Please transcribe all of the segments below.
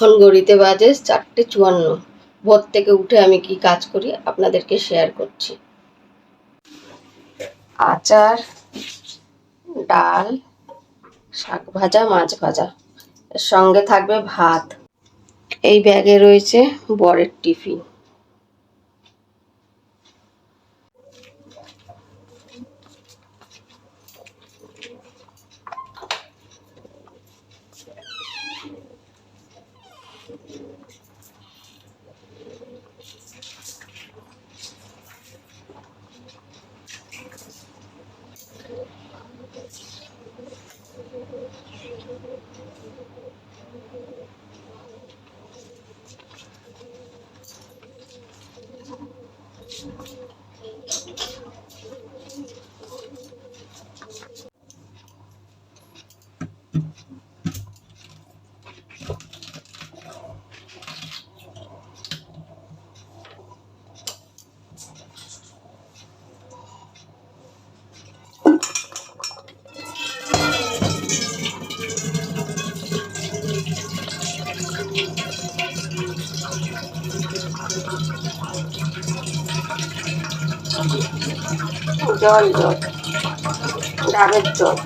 এখন ঘড়িতে বাজে 4:54। ভোর থেকে উঠে আমি কি কাজ করি আপনাদেরকে শেয়ার করছি। আচার, ডাল, শাক ভাজা, মাছ ভাজা, এর সঙ্গে থাকবে ভাত। এই ব্যাগে রয়েছে বরের টিফিন। জল জল, ডাবের জল।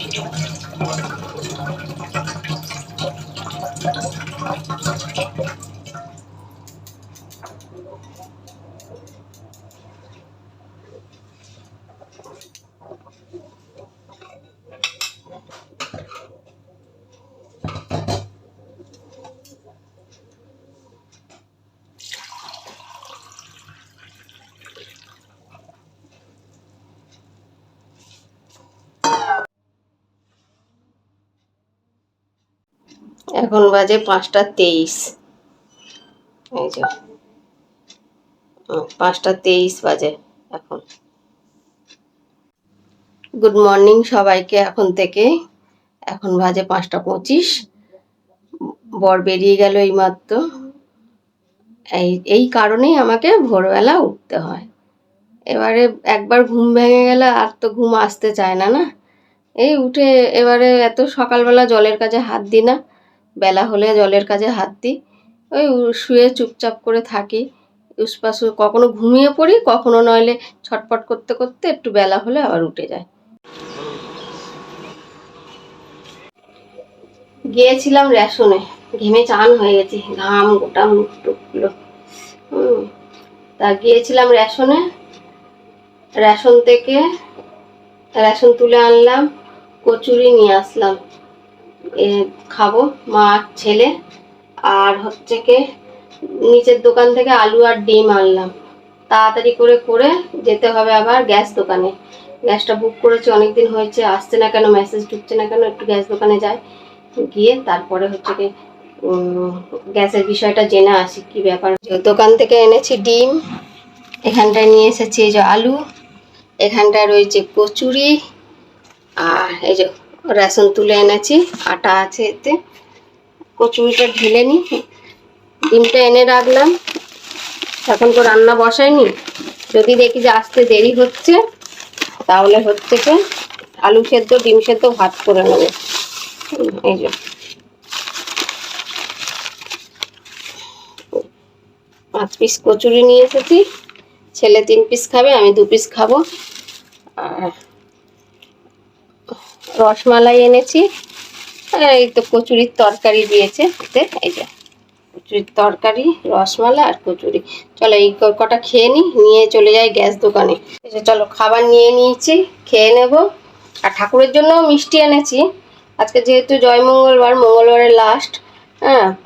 এখন বাজে 5:23। এই যে 5:23 বাজে এখন। গুড মর্নিং সবাইকে এখন থেকে। এখন বাজে 5:25। বর বেরিয়ে গেল এইমাত্র। এই কারণেই আমাকে ভোরবেলা উঠতে হয়। এবারে একবার ঘুম ভেঙে গেলে আর তো ঘুম আসতে চায় না। এই উঠে এবারে এত সকালবেলা জলের কাজে হাত দিই না, বেলা হলে জলের কাজে হাত দিই। ওই শুয়ে চুপচাপ করে থাকি, উসপাস কখনো ঘুমিয়ে পড়ি, কখনো নইলে ছটপট করতে করতে একটু বেলা হলে আবার উঠে যায়। গিয়েছিলাম রেশনে, ঘেমে চান হয়ে গেছি, ঘাম গোটা মুখ টুকলো। তা গিয়েছিলাম রেশনে, রেশন থেকে রেশন তুলে আনলাম, কচুরি নিয়ে আসলাম, খাবো মা ছেলে। আর হচ্ছে কি নিচের দোকান থেকে আলু আর ডিম আনলাম। তাড়াতাড়ি করে করে যেতে হবে আবার গ্যাস দোকানে। গ্যাসটা বুক করেছি, অনেকদিন হয়েছে, আসছে না কেন, মেসেজ ঢুকছে না কেন, একটু গ্যাস দোকানে যাই, গিয়ে তারপরে হচ্ছে কি গ্যাসের বিষয়টা জেনে আসি কি ব্যাপার। দোকান থেকে এনেছি ডিম, এখানটায় নিয়ে এসেছি এই যে আলু, এখানটায় রয়েছে কচুরি, আর এই যে রেশন তুলে এনেছি, আটা আছে এতে। কচুরিটা ঢেলে নিই, ডিমটা এনে রাখলাম। এখন তো রান্না বসাইনি, যদি দেখি যে আসতে দেরি হচ্ছে তাহলে হচ্ছে কি আলু সেদ্ধ ডিম সেদ্ধ ভাত করে নেবো। এই যে 5 পিস কচুরি নিয়ে এসেছি, ছেলে 3 পিস খাবে, আমি 2 পিস খাবো। আর রসমালাই এনেছি, এই তো কচুরির তরকারি দিয়েছে এতে। এই যে কচুরির তরকারি, রসমালাই আর কচুরি। চলো এই কটা খেয়ে নিয়ে চলে যাই গ্যাস দোকানে। এই যে চলো খাবার নিয়ে নিয়েছি, খেয়ে নেব। আর ঠাকুরের জন্য মিষ্টি এনেছি, আজকে যেহেতু জয় মঙ্গলবার, মঙ্গলবারের লাস্ট,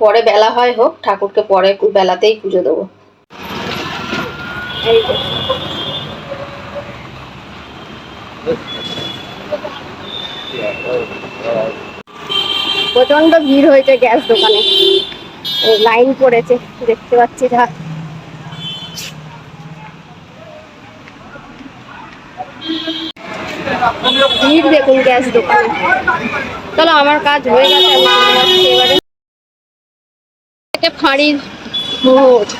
পরে বেলা হয় হোক, ঠাকুরকে পরে বেলাতেই পুজো দেবো। এই তো প্রচন্ড ভিড় হয়েছে গ্যাস দোকানে, লাইন পড়েছে দেখতে পাচ্ছি। যা ভিড় দেখুন গ্যাস দোকানে। চলো আমার কাজ হয়ে গেছে, এবারে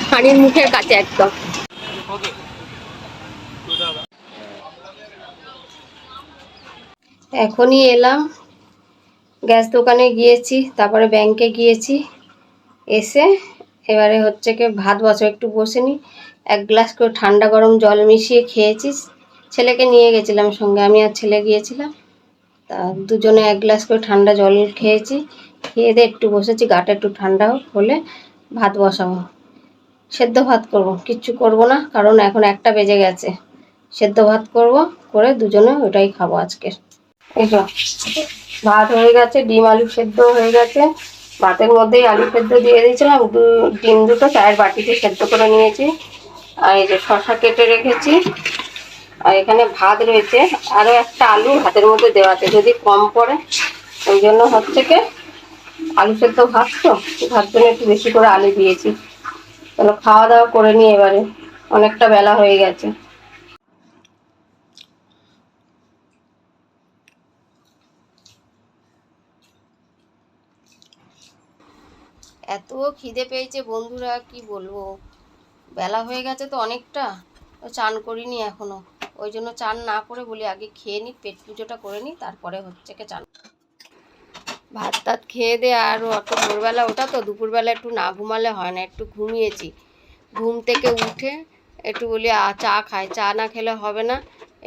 ফাঁড়ির মুখের কাছে একদম। এখনই এলাম, গ্যাস দোকানে গিয়েছি, তারপরে ব্যাংকে গিয়েছি, এসে এবারে হচ্ছে কি ভাত বসাবো, একটু বসে নি। 1 গ্লাস করে ঠান্ডা গরম জল মিশিয়ে খেয়েছি। ছেলেকে নিয়ে গেছিলাম সঙ্গে, আমি আর ছেলে গিয়েছিলাম। তা দুজনে 1 গ্লাস করে ঠান্ডা জল খেয়েছি। খেয়ে দিয়ে একটু বসেছি, গাটা একটু ঠান্ডা হলে ভাত বসাবো। সেদ্ধ ভাত করব, কিচ্ছু করব না, কারণ এখন 1টা বেজে গেছে। সেদ্ধ ভাত করব, করে দুজনে ওটাই খাবো আজকে। এই তো ভাত হয়ে গেছে, ডিম আলু সেদ্ধ হয়ে গেছে। ভাতের মধ্যেই আলু সেদ্ধ দিয়ে দিয়েছিলাম, ডিম দুটো চায়ের বাটিতে সেদ্ধ করে নিয়েছি। আর এই যে শসা কেটে রেখেছি। আর এখানে ভাত রয়েছে, আরও একটা আলু ভাতের মধ্যে দেওয়া আছে, যদি কম পড়ে ওই জন্য হচ্ছে কি আলু সেদ্ধ ভাত তো, ভাত জন্য একটু বেশি করে আলু দিয়েছি। চলো খাওয়া দাওয়া করে নিই এবারে, অনেকটা বেলা হয়ে গেছে। এত খিদে পেয়েছে বন্ধুরা, কি বলবো। বেলা হয়ে গেছে তো অনেকটা, চান করিনি এখনো। ওই জন্য চান না করে বলি আগে খেয়ে নিই, পেট পুজোটা করে নিই, তারপরে হচ্ছে কি চান। ভাত টাত খেয়ে দে, আর অত ভোরবেলা ওটা তো, দুপুরবেলা একটু না ঘুমালে হয় না, একটু ঘুমিয়েছি। ঘুম থেকে উঠে একটু বলি চা খাই, চা না খেলে হবে না।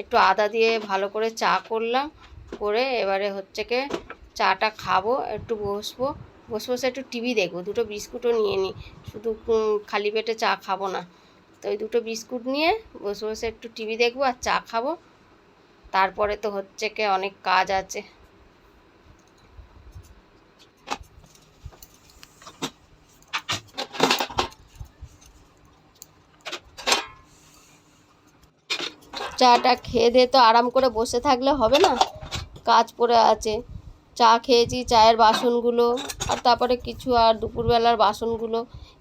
একটু আদা দিয়ে ভালো করে চা করলাম, করে এবারে হচ্ছে কি চাটা খাবো, একটু বসবো, বসে বসে একটু টিভি দেখবো। দুটো বিস্কুটও নিয়ে নিই, শুধু খালি পেটে চা খাবো না। তো ওই দুটো বিস্কুট নিয়ে বসে বসে একটু টিভি দেখবো আর চা খাবো। তারপরে তো হচ্ছে কি অনেক কাজ আছে। চাটা খেয়ে দিয়ে তো আরাম করে বসে থাকলে হবে না, কাজ পড়ে আছে। চা খেয়েছি, চায়ের বাসনগুলো আর তারপরে কিছু আর দুপুরবেলার বাসনগুলো,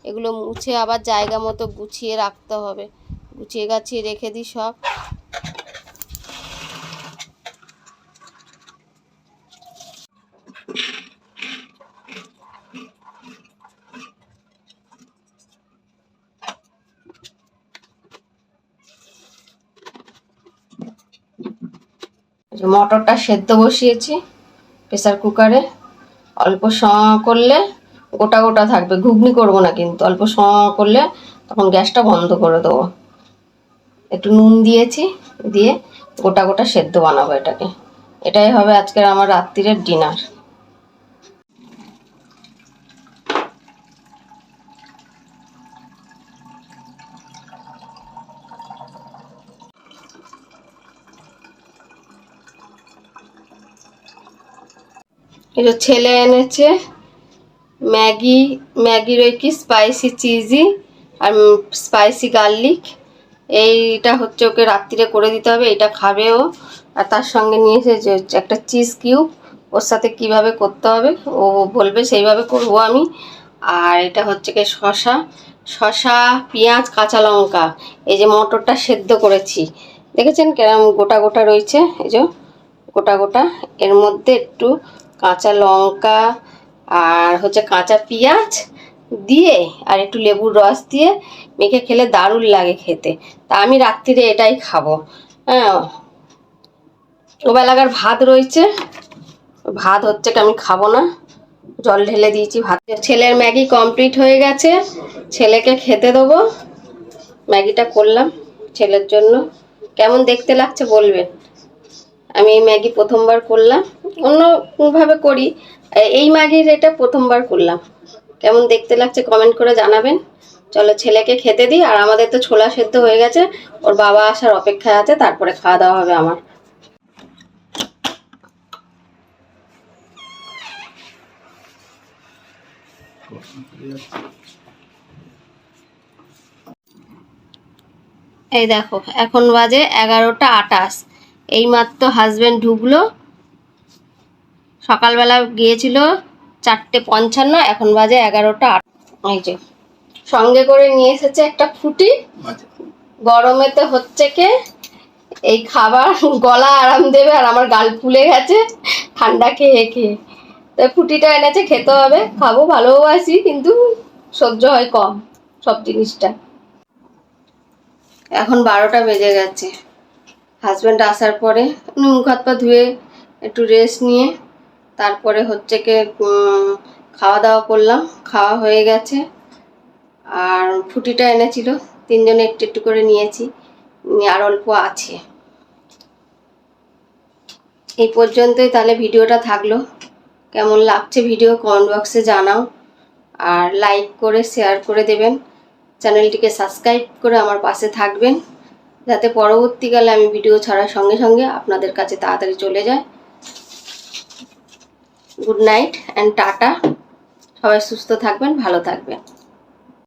এগুলো মুছে আবার জায়গা মতো গুছিয়ে রাখতে হবে। গুছিয়ে গাছিয়ে রেখে দিই সব। মটরটা সেদ্ধ বসিয়েছি প্রেসার কুকারে। অল্প সময় করলে গোটা গোটা থাকবে, ঘুগনি করব না কিন্তু, অল্প সময় করলে তখন গ্যাসটা বন্ধ করে দেবো। একটু নুন দিয়েছি, দিয়ে গোটা গোটা সেদ্ধ বানাবো এটাকে। এটাই হবে আজকের আমার রাত্রিরের ডিনার। এই যে ছেলে এনেছে ম্যাগি, ম্যাগির ওই কি স্পাইসি চিজি আর স্পাইসি গার্লিক, এইটা হচ্ছে ওকে রাত্রিরে করে দিতে হবে, এটা খাবে ও। আর তার সঙ্গে নিয়ে এসেছে একটা চিজ কিউব, ওর সাথে কিভাবে করতে হবে ও বলবে, সেইভাবে করব আমি। আর এটা হচ্ছে কি শসা, শসা পেঁয়াজ কাঁচা লঙ্কা, এই যে মটরটা সেদ্ধ করেছি, দেখেছেন কেরম গোটা গোটা রয়েছে, এই যে গোটা গোটা। এর মধ্যে একটু কাঁচা লঙ্কা আর হচ্ছে কাঁচা পেঁয়াজ দিয়ে আর একটু লেবুর রস দিয়ে মেখে খেলে দারুণ লাগে খেতে। তা আমি রাত্রিরে এটাই খাবো। হ্যাঁ, ওবেলাকার ভাত রয়েছে, ভাত হচ্ছে কি আমি খাবো না, জল ঢেলে দিয়েছি ভাত। ছেলের ম্যাগি কমপ্লিট হয়ে গেছে, ছেলেকে খেতে দেবো। ম্যাগিটা করলাম ছেলের জন্য, কেমন দেখতে লাগছে বলবেন। আমি এই ম্যাগি প্রথমবার করলাম, অন্যভাবে করি, এই ম্যাগির এটা প্রথমবার করলাম। কেমন দেখতে লাগছে কমেন্ট করে জানাবেন। চলো ছেলেকে খেতে দিই, আর আমাদের তো ছোলা সেদ্ধ হয়ে গেছে, ওর বাবা আসার অপেক্ষায় আছে, তারপরে খাওয়া দাওয়া হবে আমার। এই দেখো এখন বাজে 11টা 28, এইমাত্র হাজবেন্ড ঢুকলো, সকালবেলা গিয়েছিল 4:55, এখন বাজে 11টা 8। এই যে সঙ্গে করে নিয়ে এসেছে একটা ফুটি, গরমেতে হচ্ছে কি এই খাবার গলা আরাম দেবে, আর আমার গাল ফুলে গেছে ঠান্ডা খেয়ে খেয়ে, তাই ফুটিটা এনেছে, খেতে হবে, খাবো, ভালোবাসি কিন্তু সহ্য হয় কম সব জিনিসটা। এখন 12টা বেজে গেছে, হাজব্যান্ড আসার পরে মুখ হাত পা ধুয়ে একটু রেস্ট নিয়ে তারপরে হচ্ছে কি খাওয়া দাওয়া করলাম, খাওয়া হয়ে গেছে। আর ফুটিটা এনেছিল, তিনজনে একটু একটু করে নিয়েছি, আর অল্প আছে। এই পর্যন্তই তাহলে ভিডিওটা থাকলো। কেমন লাগছে ভিডিও কমেন্ট বক্সে জানাও, আর লাইক করে শেয়ার করে দেবেন। চ্যানেলটিকে সাবস্ক্রাইব করে আমার পাশে থাকবেন, যাতে পরবর্তীকালে আমি ভিডিও ছাড়ার সঙ্গে সঙ্গে আপনাদের কাছে তাড়াতাড়ি চলে যায়। Good night and tata. সবাই সুস্থ থাকবেন, ভালো থাকবেন।